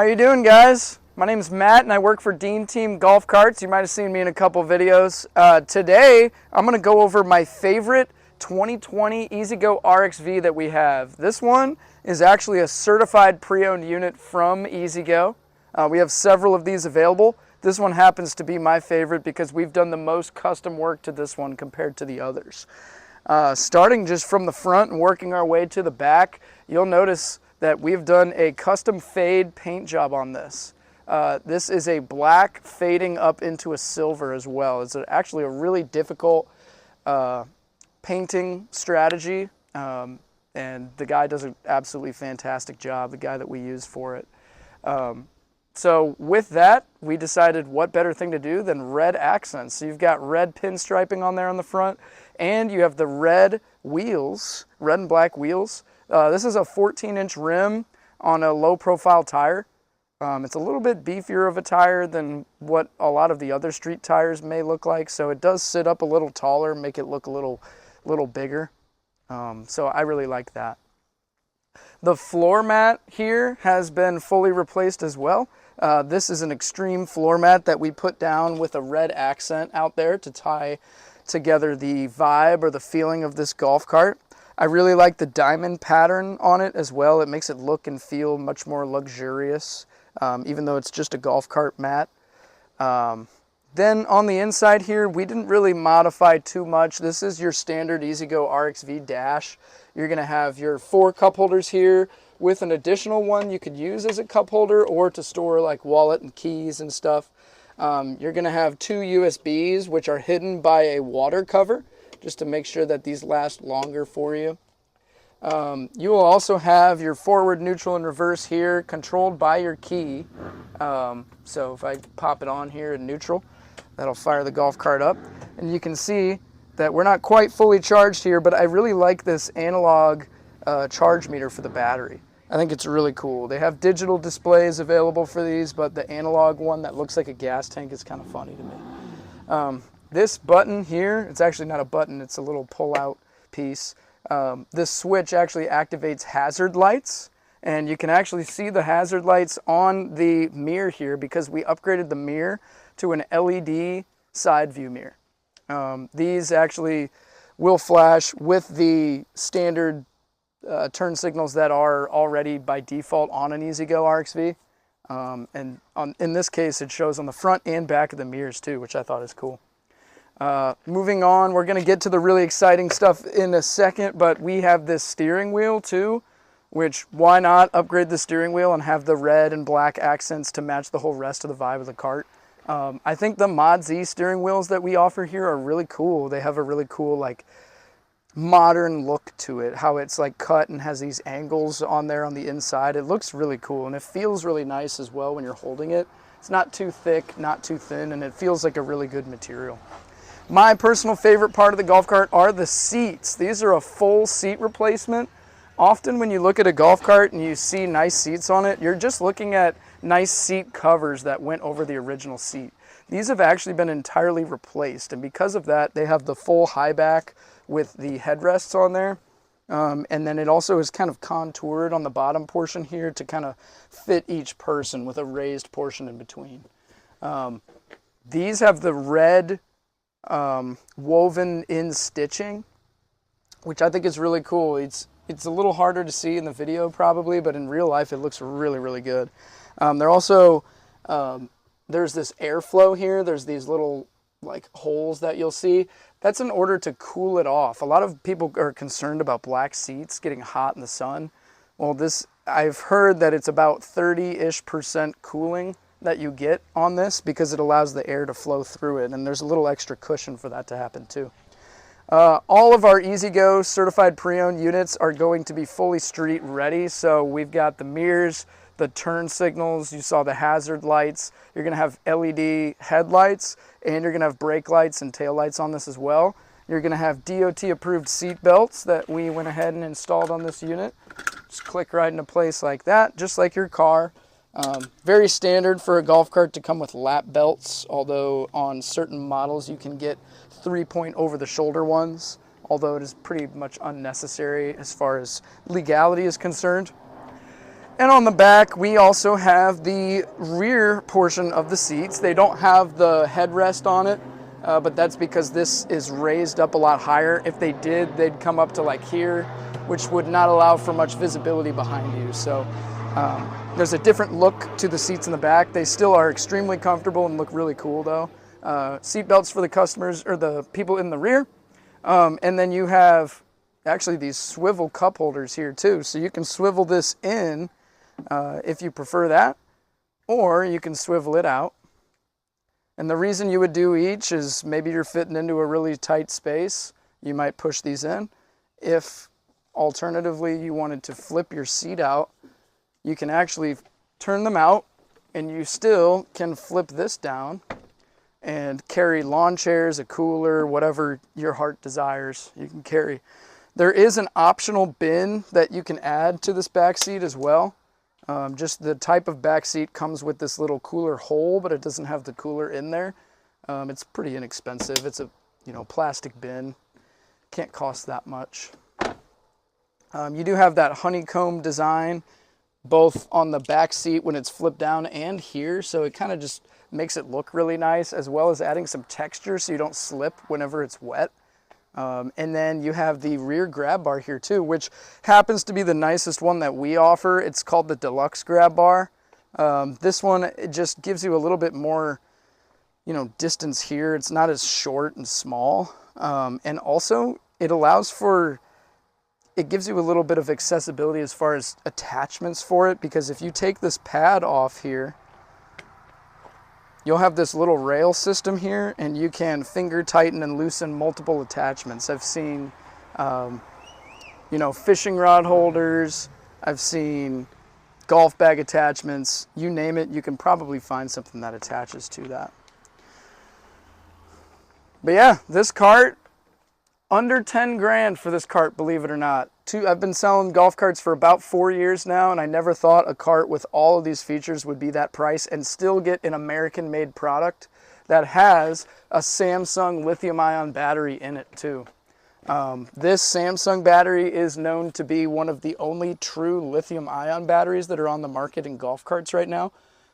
How you doing, guys? My name is Matt and I work for Dean Team Golf Carts. You might have seen me in a couple videos. Today I'm going to go over my favorite 2020 E-Z-GO RXV that we have. This one is actually a certified pre-owned unit from E-Z-GO. We have several of these available. This one happens to be my favorite because we've done the most custom work to this one compared to the others. Starting just from the front and working our way to the back, you'll notice that we've done a custom fade paint job on this. This is a black fading up into a silver as well. It's actually a really difficult painting strategy, and the guy does an absolutely fantastic job, the guy that we use for it. So with that, we decided what better thing to do than red accents. So you've got red pinstriping on there on the front, and you have the red wheels, red and black wheels. This is a 14-inch rim on a low-profile tire. It's a little bit beefier of a tire than what a lot of the other street tires may look like, so it does sit up a little taller, make it look a little bigger. So I really like that. The floor mat here has been fully replaced as well. This is an extreme floor mat that we put down with a red accent out there to tie together the vibe or the feeling of this golf cart. I really like the diamond pattern on it as well. It makes it look and feel much more luxurious, even though it's just a golf cart mat. Then on the inside here, we didn't really modify too much. This is your standard E-Z-GO RXV dash. You're going to have your 4 cup holders here with an additional one you could use as a cup holder or to store like wallet and keys and stuff. You're going to have 2 USBs, which are hidden by a water cover, just to make sure that these last longer for you. You will also have your forward, neutral, and reverse here, controlled by your key. So if I pop it on here in neutral, that'll fire the golf cart up. And you can see that we're not quite fully charged here, but I really like this analog charge meter for the battery. I think it's really cool. They have digital displays available for these, but the analog one that looks like a gas tank is kind of funny to me. This button here, it's actually not a button, it's a little pull-out piece. This switch actually activates hazard lights, and you can actually see the hazard lights on the mirror here because we upgraded the mirror to an LED side view mirror. These actually will flash with the standard turn signals that are already by default on an E-Z-GO RXV. In this case, it shows on the front and back of the mirrors too, which I thought is cool. Moving on, we're going to get to the really exciting stuff in a second, but we have this steering wheel too, which why not upgrade the steering wheel and have the red and black accents to match the whole rest of the vibe of the cart. I think the Mod Z steering wheels that we offer here are really cool. They have a really cool like modern look to it, how it's like cut and has these angles on there on the inside. It looks really cool and it feels really nice as well when you're holding it. It's not too thick, not too thin, and it feels like a really good material. My personal favorite part of the golf cart are the seats. These are a full seat replacement. Often when you look at a golf cart and you see nice seats on it, you're just looking at nice seat covers that went over the original seat. These have actually been entirely replaced, and because of that, they have the full high back with the headrests on there. And then it also is kind of contoured on the bottom portion here to kind of fit each person with a raised portion in between. These have the red woven in stitching, which I think is really cool. It's a little harder to see in the video probably, but in real life it looks really, really good. They're also, there's this airflow here. There's these little like holes that you'll see. That's in order to cool it off. A lot of people are concerned about black seats getting hot in the sun. Well, I've heard that it's about 30-ish% cooling that you get on this because it allows the air to flow through it, and there's a little extra cushion for that to happen too. All of our E-Z-GO certified pre-owned units are going to be fully street ready, so we've got the mirrors, the turn signals, you saw the hazard lights, you're going to have LED headlights, and you're going to have brake lights and tail lights on this as well. You're going to have DOT approved seat belts that we went ahead and installed on this unit. Just click right into place like that, just like your car. Very standard for a golf cart to come with lap belts, although on certain models you can get 3-point over-the-shoulder ones, although it is pretty much unnecessary as far as legality is concerned. And on the back, we also have the rear portion of the seats. They don't have the headrest on it, but that's because this is raised up a lot higher. If they did, they'd come up to like here, which would not allow for much visibility behind you. So there's a different look to the seats in the back. They still are extremely comfortable and look really cool though. Seat belts for the customers or the people in the rear. And then you have actually these swivel cup holders here too. So you can swivel this in if you prefer that, or you can swivel it out. And the reason you would do each is maybe you're fitting into a really tight space. You might push these in. If alternatively you wanted to flip your seat out, you can actually turn them out and you still can flip this down and carry lawn chairs, a cooler, whatever your heart desires, you can carry. There is an optional bin that you can add to this back seat as well. Just the type of back seat comes with this little cooler hole, but it doesn't have the cooler in there. It's pretty inexpensive. It's a plastic bin. Can't cost that much. You do have that honeycomb design both on the back seat when it's flipped down and here, so it kind of just makes it look really nice, as well as adding some texture so you don't slip whenever it's wet. And then you have the rear grab bar here too, which happens to be the nicest one that we offer. It's called the Deluxe Grab Bar. This one, it just gives you a little bit more, distance here. It's not as short and small. And also it allows for, it gives you a little bit of accessibility as far as attachments for it, because if you take this pad off here, you'll have this little rail system here, and you can finger tighten and loosen multiple attachments. I've seen, fishing rod holders. I've seen golf bag attachments. You name it, you can probably find something that attaches to that. But yeah, this cart, under 10 grand for this cart, believe it or not. I've been selling golf carts for about 4 years now, and I never thought a cart with all of these features would be that price and still get an American-made product that has a Samsung lithium-ion battery in it too. This Samsung battery is known to be one of the only true lithium-ion batteries that are on the market in golf carts right now.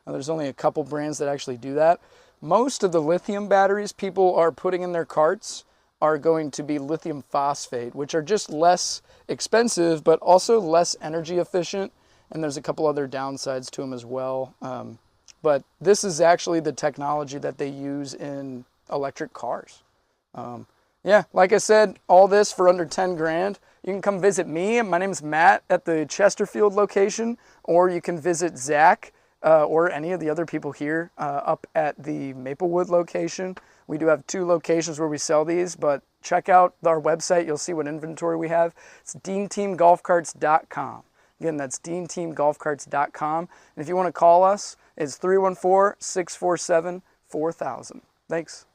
There's only a couple brands that actually do that. Most of the lithium batteries people are putting in their carts are going to be lithium phosphate, which are just less expensive, but also less energy efficient. And there's a couple other downsides to them as well. But this is actually the technology that they use in electric cars. Yeah, like I said, all this for under 10 grand. You can come visit me. My name's Matt at the Chesterfield location, or you can visit Zach or any of the other people here up at the Maplewood location. We do have 2 locations where we sell these, but check out our website. You'll see what inventory we have. It's DeanTeamGolfCarts.com. Again, that's DeanTeamGolfCarts.com. And if you want to call us, it's 314-647-4000. Thanks.